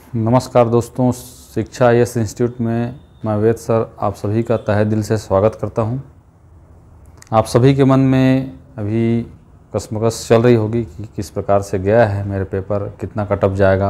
नमस्कार दोस्तों, शिक्षा यस इंस्टीट्यूट में मैं वेद सर आप सभी का तहे दिल से स्वागत करता हूं। आप सभी के मन में अभी कशमकश चल रही होगी कि किस प्रकार से गया है मेरे पेपर, कितना कटअप जाएगा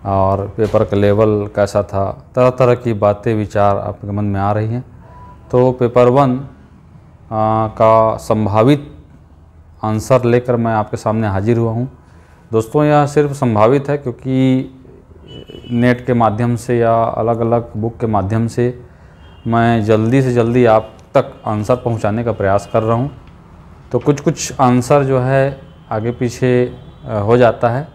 और पेपर का लेवल कैसा था। तरह तरह की बातें विचार आपके मन में आ रही हैं। तो पेपर 1 का संभावित आंसर लेकर मैं आपके सामने हाजिर हुआ हूं। दोस्तों, यह सिर्फ संभावित है क्योंकि नेट के माध्यम से या अलग अलग बुक के माध्यम से मैं जल्दी से जल्दी आप तक आंसर पहुंचाने का प्रयास कर रहा हूं। तो कुछ आंसर जो है आगे पीछे हो जाता है,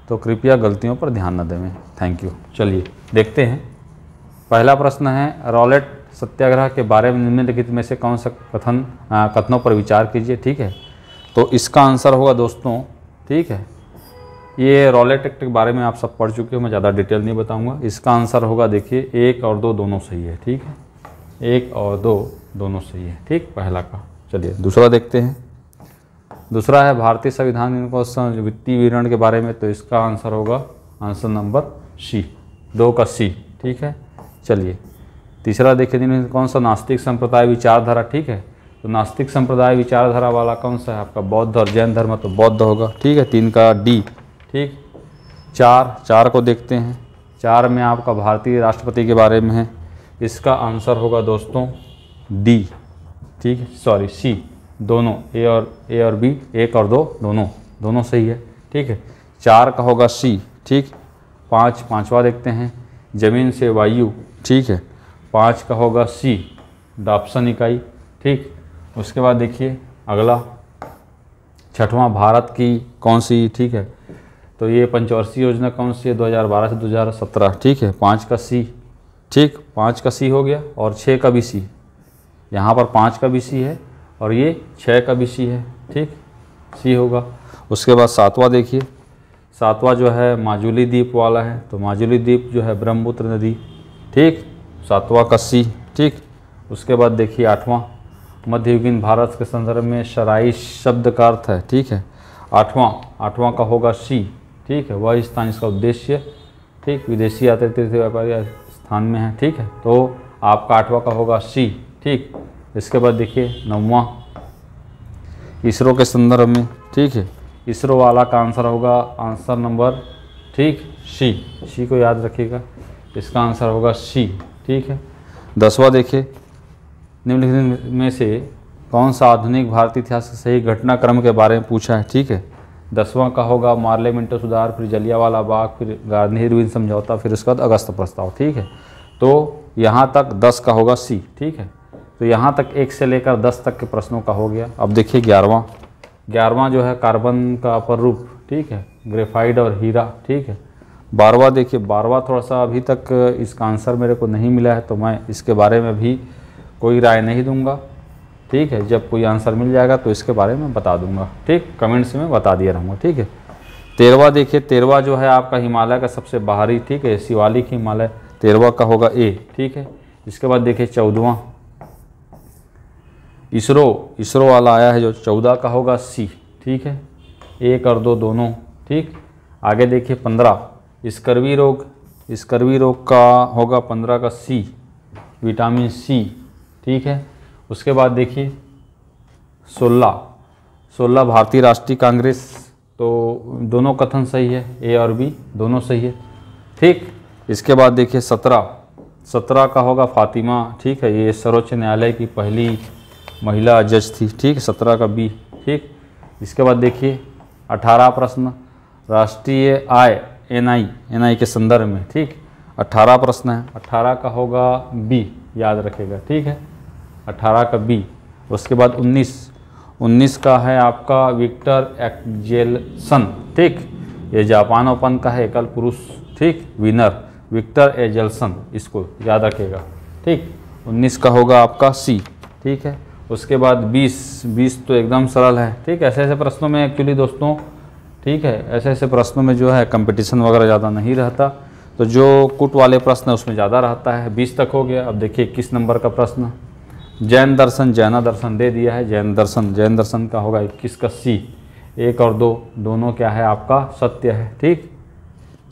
तो कृपया गलतियों पर ध्यान न दें। Thank you. चलिए देखते हैं। पहला प्रश्न है, रॉलेट सत्याग्रह के बारे में निम्नलिखित में से कौन सा कथनों पर विचार कीजिए। ठीक है, तो इसका आंसर होगा दोस्तों, ठीक है, ये रॉलेट एक्ट के बारे में आप सब पढ़ चुके हो, मैं ज़्यादा डिटेल नहीं बताऊंगा। इसका आंसर होगा, देखिए 1 और 2 दोनों सही है। ठीक है, 1 और 2 दोनों सही है। ठीक, पहला का। चलिए दूसरा देखते हैं। दूसरा है भारतीय संविधान वित्तीय विवरण के बारे में, तो इसका आंसर होगा आंसर नंबर सी, 2 का सी। ठीक है, चलिए तीसरा देखिए, कौन सा नास्तिक संप्रदाय विचारधारा। ठीक है, तो नास्तिक संप्रदाय विचारधारा वाला कौन सा है आपका, बौद्ध और जैन धर्म, तो बौद्ध होगा। ठीक है, 3 का डी। ठीक, 4 को देखते हैं। 4 में आपका भारतीय राष्ट्रपति के बारे में है, इसका आंसर होगा दोस्तों डी। ठीक है, सॉरी सी, दोनों ए और बी, 1 और 2 दोनों सही है। ठीक है, 4 का होगा सी। ठीक, 5वां देखते हैं, जमीन से वायु। ठीक है, 5 का होगा सी, डाप्सन इकाई। ठीक, उसके बाद देखिए अगला 6वां, भारत की कौन सी। ठीक है, तो ये पंचवर्षीय योजना कौन सी है, 2012 से 2017। ठीक है, 5 का सी। ठीक, 5 का सी हो गया और 6 का भी सी। यहाँ पर 5 का भी सी है और ये 6 का भी सी है। ठीक, सी होगा। उसके बाद 7वां देखिए, 7वां जो है माजुली द्वीप वाला है, तो माजुली द्वीप जो है ब्रह्मपुत्र नदी। ठीक, 7वां का सी। ठीक, उसके बाद देखिए 8वां, मध्ययुगीन भारत के संदर्भ में सराई शब्द का अर्थ है। ठीक है, 8वां का होगा सी। ठीक है, वह स्थान इसका उद्देश्य, ठीक, विदेशी यात्री तीर्थ व्यापारी स्थान में है। ठीक है, तो आपका 8वां का होगा सी। ठीक, इसके बाद देखिए 9वां, इसरो के संदर्भ में। ठीक है, इसरो वाला का आंसर होगा आंसर नंबर, ठीक, सी को याद रखिएगा, इसका आंसर होगा सी। ठीक है, 10वां देखिए, निम्नलिखित में से कौन सा आधुनिक भारतीय इतिहास के सही घटनाक्रम के बारे में पूछा है। ठीक है, 10वां का होगा मार्ले मिंटो सुधार, फिर जलियांवाला बाग, फिर गांधी-इरविन समझौता, फिर उसके बाद अगस्त प्रस्ताव। ठीक है, तो यहाँ तक 10 का होगा सी। ठीक है, तो यहाँ तक 1 से लेकर 10 तक के प्रश्नों का हो गया। अब देखिए 11वां जो है कार्बन का अपर रूप। ठीक है, ग्रेफाइट और हीरा। ठीक है, 12वां देखिए, 12वां थोड़ा सा अभी तक इसका आंसर मेरे को नहीं मिला है, तो मैं इसके बारे में भी कोई राय नहीं दूंगा। ठीक है, जब कोई आंसर मिल जाएगा तो इसके बारे में बता दूंगा। ठीक, कमेंट्स में बता दिया रहूँगा। ठीक है, 13वां देखिए, 13वां जो है आपका हिमालय का सबसे बाहरी, ठीक है, शिवालिक हिमालय, 13वां का होगा ए। ठीक है, इसके बाद देखिए 14वां, इसरो वाला आया है जो 14 का होगा सी। ठीक है, 1 और 2 दोनों। ठीक, आगे देखिए 15, स्कर्वी रोग का होगा 15 का सी, विटामिन सी। ठीक है, उसके बाद देखिए 16 भारतीय राष्ट्रीय कांग्रेस, तो दोनों कथन सही है, ए और बी दोनों सही है। ठीक, इसके बाद देखिए 17 का होगा फातिमा। ठीक है, ये सर्वोच्च न्यायालय की पहली महिला जज थी। ठीक, 17 का बी। ठीक, इसके बाद देखिए 18 प्रश्न, राष्ट्रीय आय एनआई के संदर्भ में। ठीक, 18 प्रश्न है, 18 का होगा बी, याद रखेगा। ठीक है, 18 का बी। उसके बाद 19 का है आपका विक्टर एंजेल्सन। ठीक, ये जापान ओपन का है, एकल पुरुष, ठीक, विनर विक्टर एंजेल्सन, इसको याद रखेगा। ठीक, 19 का होगा आपका सी। ठीक है, उसके बाद 20 तो एकदम सरल है। ठीक, ऐसे प्रश्नों में एक्चुअली दोस्तों, ठीक है, ऐसे प्रश्नों में जो है कंपटीशन वगैरह ज़्यादा नहीं रहता, तो जो कुट वाले प्रश्न है उसमें ज़्यादा रहता है। 20 तक हो गया। अब देखिए 21 नंबर का प्रश्न, जैन दर्शन दे दिया है। जैन दर्शन का होगा 21 का सी। 1 और 2 दोनों क्या है आपका सत्य है। ठीक,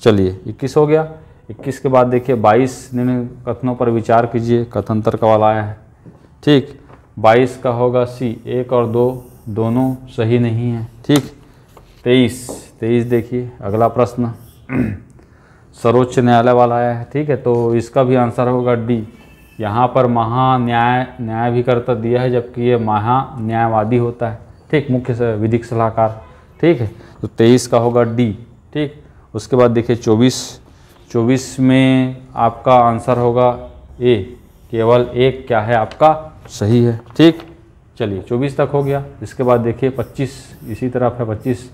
चलिए 21 हो गया। 21 के बाद देखिए 22 निम्न कथनों पर विचार कीजिए, कथन तर्क वाला आया है। ठीक, 22 का होगा सी, 1 और 2 दोनों सही नहीं है। ठीक, 23 देखिए अगला प्रश्न सर्वोच्च न्यायालय वाला आया है। ठीक है, तो इसका भी आंसर होगा डी। यहाँ पर न्यायाधिकर्ता दिया है, जबकि ये महान्यायवादी होता है। ठीक, मुख्य विधिक सलाहकार। ठीक है, तो 23 का होगा डी। ठीक, उसके बाद देखिए 24 में आपका आंसर होगा ए, केवल एक क्या है आपका सही है। ठीक, चलिए 24 तक हो गया। इसके बाद देखिए 25 इसी तरफ है। 25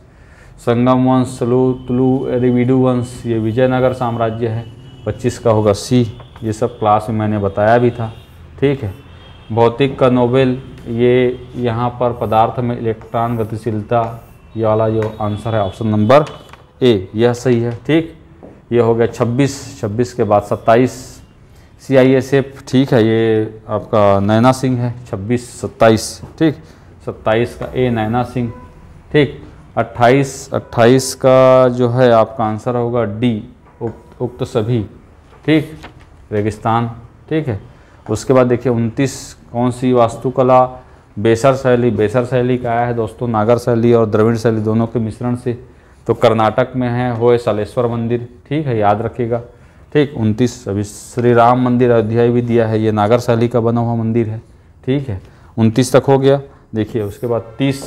संगम वंश, तुलु एरिविडु वंश, ये विजयनगर साम्राज्य है। 25 का होगा सी। ये सब क्लास में मैंने बताया भी था। ठीक है, भौतिक का नोबेल, ये यहाँ पर पदार्थ में इलेक्ट्रॉन गतिशीलता, ये वाला जो आंसर है ऑप्शन नंबर ए, यह सही है। ठीक, ये हो गया 26 के बाद 27 CISF। ठीक है, ये आपका नैना सिंह है। 26-27। ठीक, 27 का ए नैना सिंह। ठीक, 28 का जो है आपका आंसर होगा डी, उक्त सभी। ठीक, रेगिस्तान। ठीक है, उसके बाद देखिए 29 कौन सी वास्तुकला, बेसर शैली का आया है दोस्तों, नागर शैली और द्रविड़ शैली दोनों के मिश्रण से। तो कर्नाटक में है होयसलेश्वर मंदिर। ठीक है, याद रखिएगा। ठीक, 29 अभी श्री राम मंदिर अयोध्या भी दिया है, ये नागर शैली का बना हुआ मंदिर है। ठीक है, 29 तक हो गया। देखिए उसके बाद 30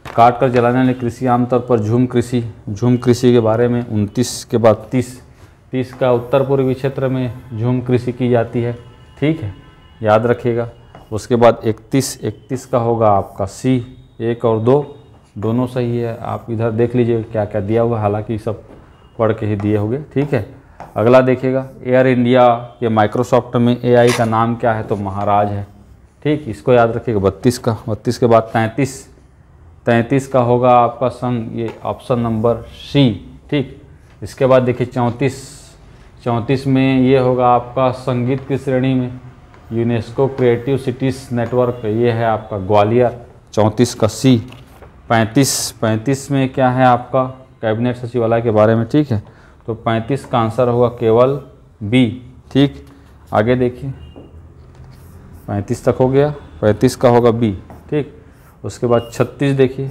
काट कर जलाने वाली कृषि आमतौर पर झूम कृषि के बारे में। 29 के बाद 30 का उत्तर पूर्वी क्षेत्र में झूम कृषि की जाती है। ठीक है, याद रखिएगा। उसके बाद 31 का होगा आपका सी, 1 और 2 दोनों सही है। आप इधर देख लीजिए क्या क्या दिया हुआ है, हालांकि सब पढ़ के ही दिए होंगे। ठीक है, अगला देखिएगा एयर इंडिया के माइक्रोसॉफ्ट में AI का नाम क्या है, तो महाराज है। ठीक, इसको याद रखिएगा। 32 के बाद 33 का होगा आपका संघ, ये ऑप्शन नंबर सी। ठीक, इसके बाद देखिए 34 में ये होगा आपका संगीत की श्रेणी में यूनेस्को क्रिएटिव सिटीज़ नेटवर्क, ये है आपका ग्वालियर। 34 का सी। 35 में क्या है आपका कैबिनेट सचिवालय के बारे में। ठीक है, तो 35 का आंसर होगा केवल बी। ठीक, आगे देखिए 35 तक हो गया। 35 का होगा बी। ठीक, उसके बाद 36 देखिए।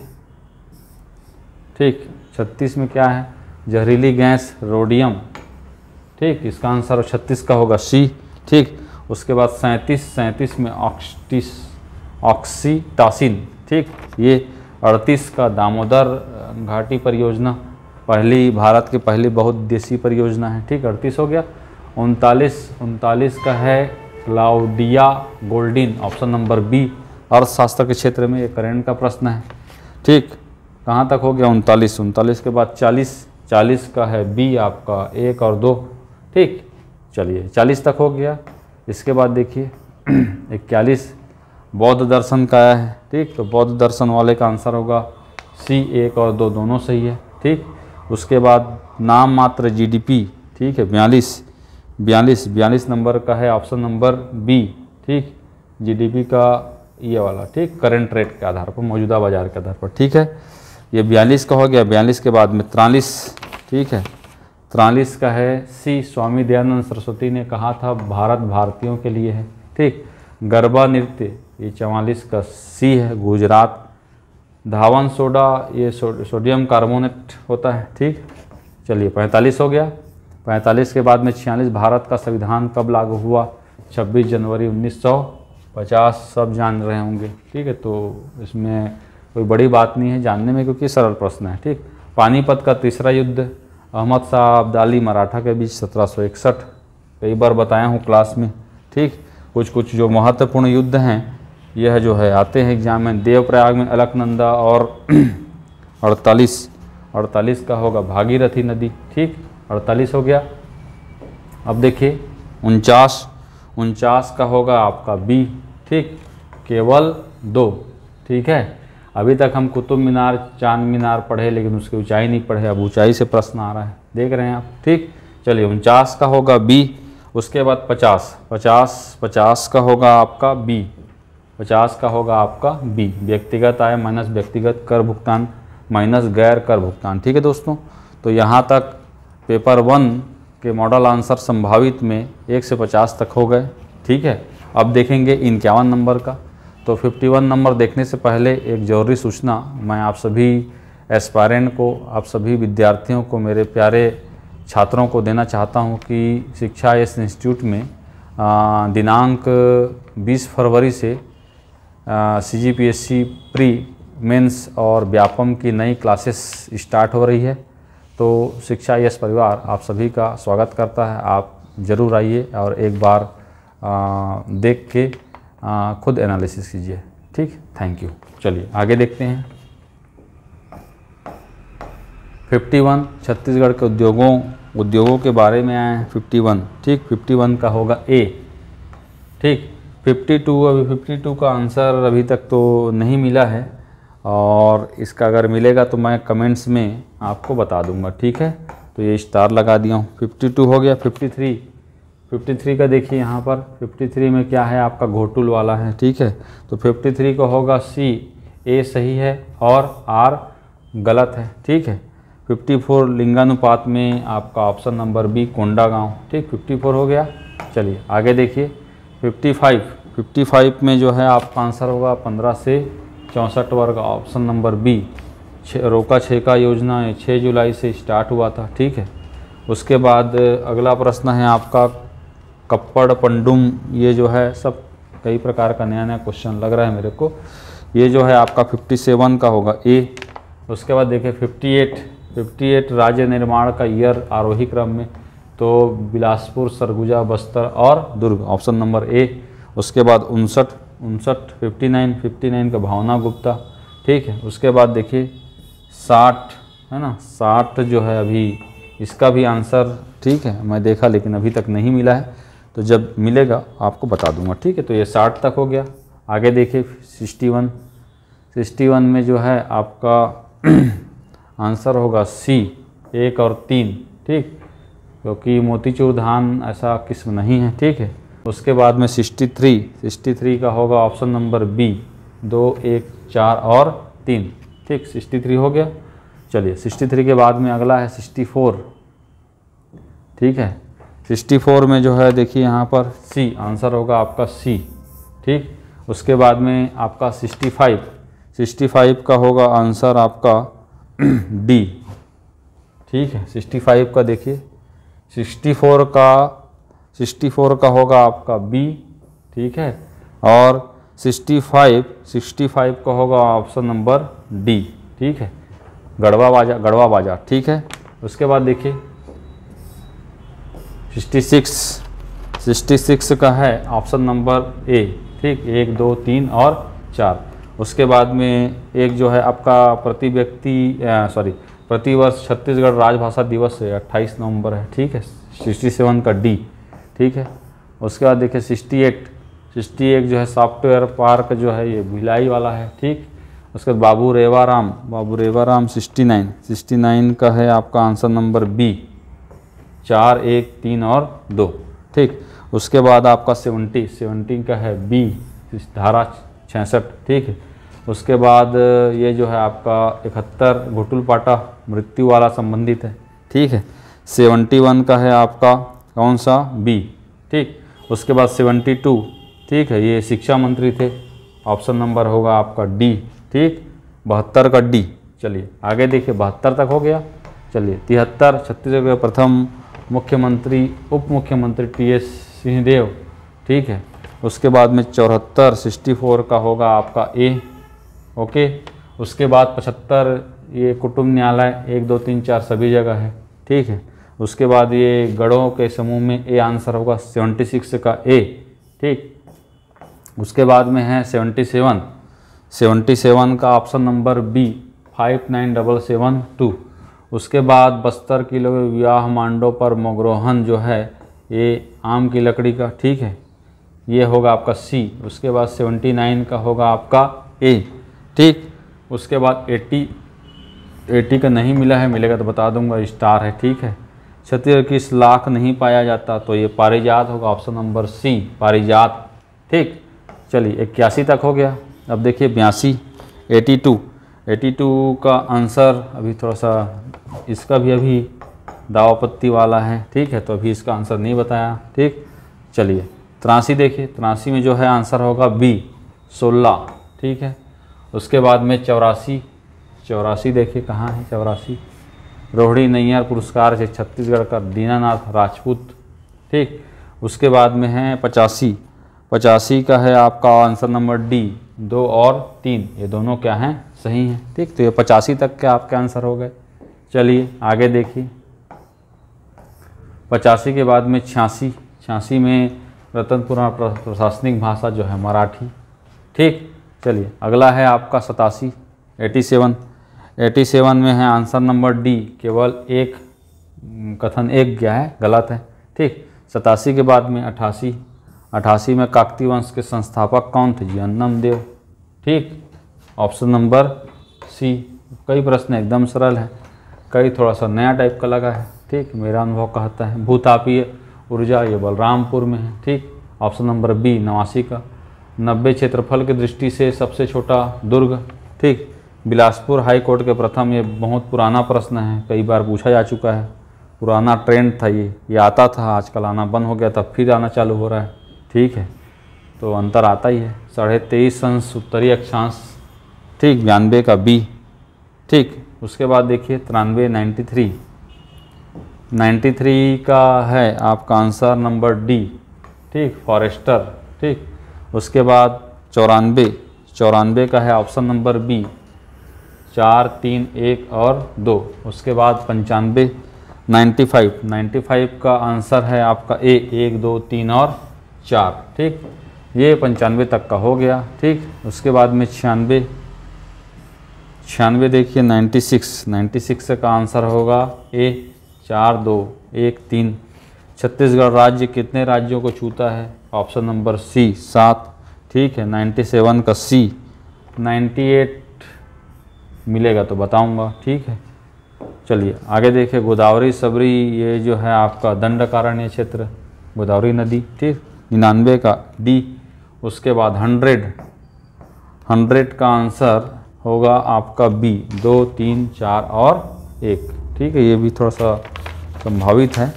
ठीक, 36 में क्या है, जहरीली गैस रोडियम। ठीक, इसका आंसर 36 का होगा सी। ठीक, उसके बाद 37 में ऑक्सीटासिन। ठीक, ये 38 का दामोदर घाटी परियोजना, भारत की पहली बहुउद्देशीय परियोजना है। ठीक, 38 हो गया। 39 का है Claudia Goldin, option number B, अर्थशास्त्र के क्षेत्र में ये करंट का प्रश्न है। ठीक, कहाँ तक हो गया 39 के बाद 40 का है बी आपका 1 और 2। ठीक, चलिए 40 तक हो गया। इसके बाद देखिए 41 बौद्ध दर्शन का आया है। ठीक, तो बौद्ध दर्शन वाले का आंसर होगा सी, 1 और 2 दोनों सही है। ठीक, उसके बाद नाम मात्र GDP। ठीक है, 42 नंबर का है ऑप्शन नंबर बी। ठीक, GDP का ये वाला। ठीक, करंट रेट के आधार पर, मौजूदा बाजार के आधार पर। ठीक है, ये 42 का हो गया। 42 के बाद में 43। ठीक है, 43 का है सी, स्वामी दयानंद सरस्वती ने कहा था भारत भारतीयों के लिए है। ठीक, गरबा नृत्य, ये 44 का सी है, गुजरात। धावन सोडा, ये सोडियम कार्बोनेट होता है। ठीक, चलिए 45 हो गया। 45 के बाद में 46 भारत का संविधान कब लागू हुआ, 26 जनवरी 1950, सब जान रहे होंगे। ठीक है, तो इसमें कोई बड़ी बात नहीं है जानने में, क्योंकि सरल प्रश्न है। ठीक, पानीपत का तीसरा युद्ध अहमद शाह अब्दाली मराठा के बीच 1761, कई बार बताया हूँ क्लास में। ठीक, कुछ जो महत्वपूर्ण युद्ध हैं यह जो है आते हैं एग्जाम में। देवप्रयाग में अलकनंदा और 48 का होगा भागीरथी नदी। ठीक, 48 हो गया। अब देखिए 49 का होगा आपका बी। ठीक, केवल 2। ठीक है, अभी तक हम कुतुब मीनार, चांद मीनार पढ़े, लेकिन उसकी ऊंचाई नहीं पढ़े। अब ऊंचाई से प्रश्न आ रहा है, देख रहे हैं आप। ठीक, चलिए 49 का होगा बी। उसके बाद 50 का होगा आपका बी। 50 का होगा आपका बी, व्यक्तिगत आय माइनस व्यक्तिगत कर भुगतान माइनस गैर कर भुगतान। ठीक है दोस्तों, तो यहाँ तक पेपर 1 के मॉडल आंसर संभावित में 1 से 50 तक हो गए। ठीक है, अब देखेंगे 51 नंबर का। तो 51 नंबर देखने से पहले एक ज़रूरी सूचना मैं आप सभी एस्पायरेंट को, आप सभी विद्यार्थियों को, मेरे प्यारे छात्रों को देना चाहता हूं कि शिक्षा यस इंस्टीट्यूट में दिनांक 20 फरवरी से CGPSC प्री मेंस और व्यापम की नई क्लासेस स्टार्ट हो रही है। तो शिक्षा यस परिवार आप सभी का स्वागत करता है। आप ज़रूर आइए और एक बार देख के खुद एनालिसिस कीजिए। ठीक, थैंक यू। चलिए आगे देखते हैं। 51 छत्तीसगढ़ के उद्योगों के बारे में आए हैं 51। ठीक, 51 का होगा ए। ठीक, 52 अभी 52 का आंसर अभी तक तो नहीं मिला है, और इसका अगर मिलेगा तो मैं कमेंट्स में आपको बता दूंगा। ठीक है, तो ये स्टार लगा दिया हूँ। 52 हो गया। 53 का देखिए यहाँ पर 53 में क्या है, आपका घोटुल वाला है। ठीक है, तो 53 का होगा सी। ए सही है और आर गलत है। ठीक है, 54 लिंगानुपात में आपका ऑप्शन नंबर बी कोंडागांव। ठीक, 54 हो गया। चलिए आगे देखिए। 55 में जो है आपका आंसर होगा 15 से 64 वर्ग, ऑप्शन नंबर बी। रोका छेका योजना 6 जुलाई से स्टार्ट हुआ था। ठीक है, उसके बाद अगला प्रश्न है आपका कप्पड़ पंडुम। ये जो है सब कई प्रकार का नया क्वेश्चन लग रहा है मेरे को। ये जो है आपका 57 का होगा ए। उसके बाद देखिए 58 राज्य निर्माण का ईयर आरोही क्रम में, तो बिलासपुर, सरगुजा, बस्तर और दुर्ग, ऑप्शन नंबर ए। उसके बाद 59 का भावना गुप्ता। ठीक है, उसके बाद देखिए 60 है ना, 60 जो है अभी इसका भी आंसर ठीक है मैं देखा लेकिन अभी तक नहीं मिला है, तो जब मिलेगा आपको बता दूंगा। ठीक है, तो ये 60 तक हो गया। आगे देखिए 61 में जो है आपका आंसर होगा सी 1 और 3। ठीक, क्योंकि मोतीचूर धान ऐसा किस्म नहीं है। ठीक है, उसके बाद में 63 का होगा ऑप्शन नंबर बी 2, 1, 4 और 3। ठीक, 63 हो गया। चलिए 63 के बाद में अगला है 64। ठीक है, 64 में जो है देखिए यहाँ पर सी, आंसर होगा आपका सी। ठीक, उसके बाद में आपका 65 का होगा आंसर आपका डी। ठीक है, 65 का देखिए 64 का होगा आपका बी। ठीक है, और 65 का होगा ऑप्शन नंबर डी। ठीक है, गढ़वा बाजा। ठीक है, उसके बाद देखिए 66 का है ऑप्शन नंबर ए। ठीक, 1, 2, 3 और 4। उसके बाद में एक जो है आपका प्रतिवर्ष छत्तीसगढ़ राजभाषा दिवस है 28 नवंबर है। ठीक है, 67 का डी। ठीक है, उसके बाद देखिए 68 जो है सॉफ्टवेयर पार्क जो है ये भिलाई वाला है। ठीक, उसके बाद बाबू रेवाराम 69 का है आपका आंसर नंबर बी 4, 1, 3 और 2। ठीक, उसके बाद आपका 70 का है बी धारा 66। ठीक है, उसके बाद ये जो है आपका 71 घोटुल पाटा मृत्यु वाला संबंधित है। ठीक है, 71 का है आपका कौन सा बी। ठीक, उसके बाद 72। ठीक है, ये शिक्षा मंत्री थे, ऑप्शन नंबर होगा आपका डी। ठीक, 72 का डी। चलिए आगे देखिए 72 तक हो गया। चलिए 73 छत्तीसगढ़ के प्रथम मुख्यमंत्री उप मुख्यमंत्री TS सिंहदेव। ठीक है, उसके बाद में 74 64 का होगा आपका ए। ओके, उसके बाद 75 ये कुटुंब न्यायालय 1, 2, 3, 4 सभी जगह है। ठीक है, उसके बाद ये गढ़ों के समूह में ए आंसर होगा 76 का ए। ठीक, उसके बाद में है 77 का ऑप्शन नंबर बी 59772। उसके बाद बस्तर की लोग विवाह मांडों पर मोग्रोहन जो है ये आम की लकड़ी का। ठीक है, ये होगा आपका सी। उसके बाद 79 का होगा आपका ए। ठीक, उसके बाद 80 का नहीं मिला है, मिलेगा तो बता दूंगा, स्टार है। ठीक है, छत्तीसगढ़ की इस लाख नहीं पाया जाता, तो ये पारिजात होगा, ऑप्शन नंबर सी पारिजात। ठीक, चलिए 81 तक हो गया। अब देखिए 82 82 का आंसर अभी थोड़ा सा इसका भी अभी दावापत्ती वाला है, ठीक है, तो अभी इसका आंसर नहीं बताया, ठीक। चलिए 83 देखिए, 83 में जो है आंसर होगा बी 16, ठीक है। उसके बाद में 84 देखिए कहाँ है 84, रोहिणी नैयर पुरस्कार से छत्तीसगढ़ का दीनानाथ राजपूत, ठीक। उसके बाद में है 85 का है आपका आंसर नंबर डी 2 और 3, ये दोनों क्या हैं, सही हैं, ठीक। तो ये 85 तक के आपके आंसर हो गए। चलिए आगे देखिए 85 के बाद में 86 में रतनपुरा प्रशासनिक भाषा जो है मराठी, ठीक। चलिए अगला है आपका 87 में है आंसर नंबर डी, केवल एक कथन एक गया है, गलत है, ठीक। 87 के बाद में 88 में काकतीय वंश के संस्थापक कौन थे जी, अन्नम देव, ठीक। Option number C. कई प्रश्न एकदम सरल है, कई थोड़ा सा नया टाइप का लगा है, ठीक। मेरा अनुभव कहता है भूतापीय ऊर्जा ये बलरामपुर में है, ठीक। ऑप्शन नंबर बी 89 का। 90 क्षेत्रफल की दृष्टि से सबसे छोटा दुर्ग, ठीक। बिलासपुर हाई कोर्ट के प्रथम, ये बहुत पुराना प्रश्न है, कई बार पूछा जा चुका है, पुराना ट्रेंड था ये आता था, आजकल आना बंद हो गया था, फिर आना चालू हो रहा है, ठीक है। तो अंतर आता ही है। 23.5 अंश उत्तरी अक्षांश, ठीक, 92 का बी, ठीक। उसके बाद देखिए 93 का है आपका आंसर नंबर डी, ठीक, फॉरेस्टर, ठीक। उसके बाद 94 का है ऑप्शन नंबर बी 4, 3, 1 और 2। उसके बाद 95 का आंसर है आपका ए 1, 2, 3 और 4, ठीक। ये 95 तक का हो गया, ठीक। उसके बाद में 96 देखिए 96 का आंसर होगा ए 4, 2, 1, 3। छत्तीसगढ़ राज्य कितने राज्यों को छूता है, ऑप्शन नंबर सी 7, ठीक है। 97 का सी। 98 मिलेगा तो बताऊंगा, ठीक है। चलिए आगे देखिए गोदावरी सबरी, ये जो है आपका दंडकारण्य क्षेत्र, गोदावरी नदी, ठीक। 99 का डी। उसके बाद 100 का आंसर होगा आपका बी 2, 3, 4 और 1, ठीक है। ये भी थोड़ा सा संभावित है।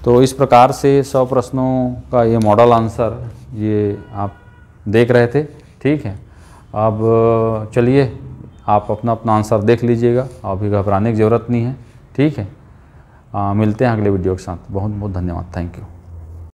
तो इस प्रकार से 100 प्रश्नों का ये मॉडल आंसर ये आप देख रहे थे, ठीक है। अब चलिए आप अपना आंसर देख लीजिएगा, अभी घबराने की ज़रूरत नहीं है, ठीक है। मिलते हैं अगले वीडियो के साथ। बहुत बहुत धन्यवाद, थैंक यू।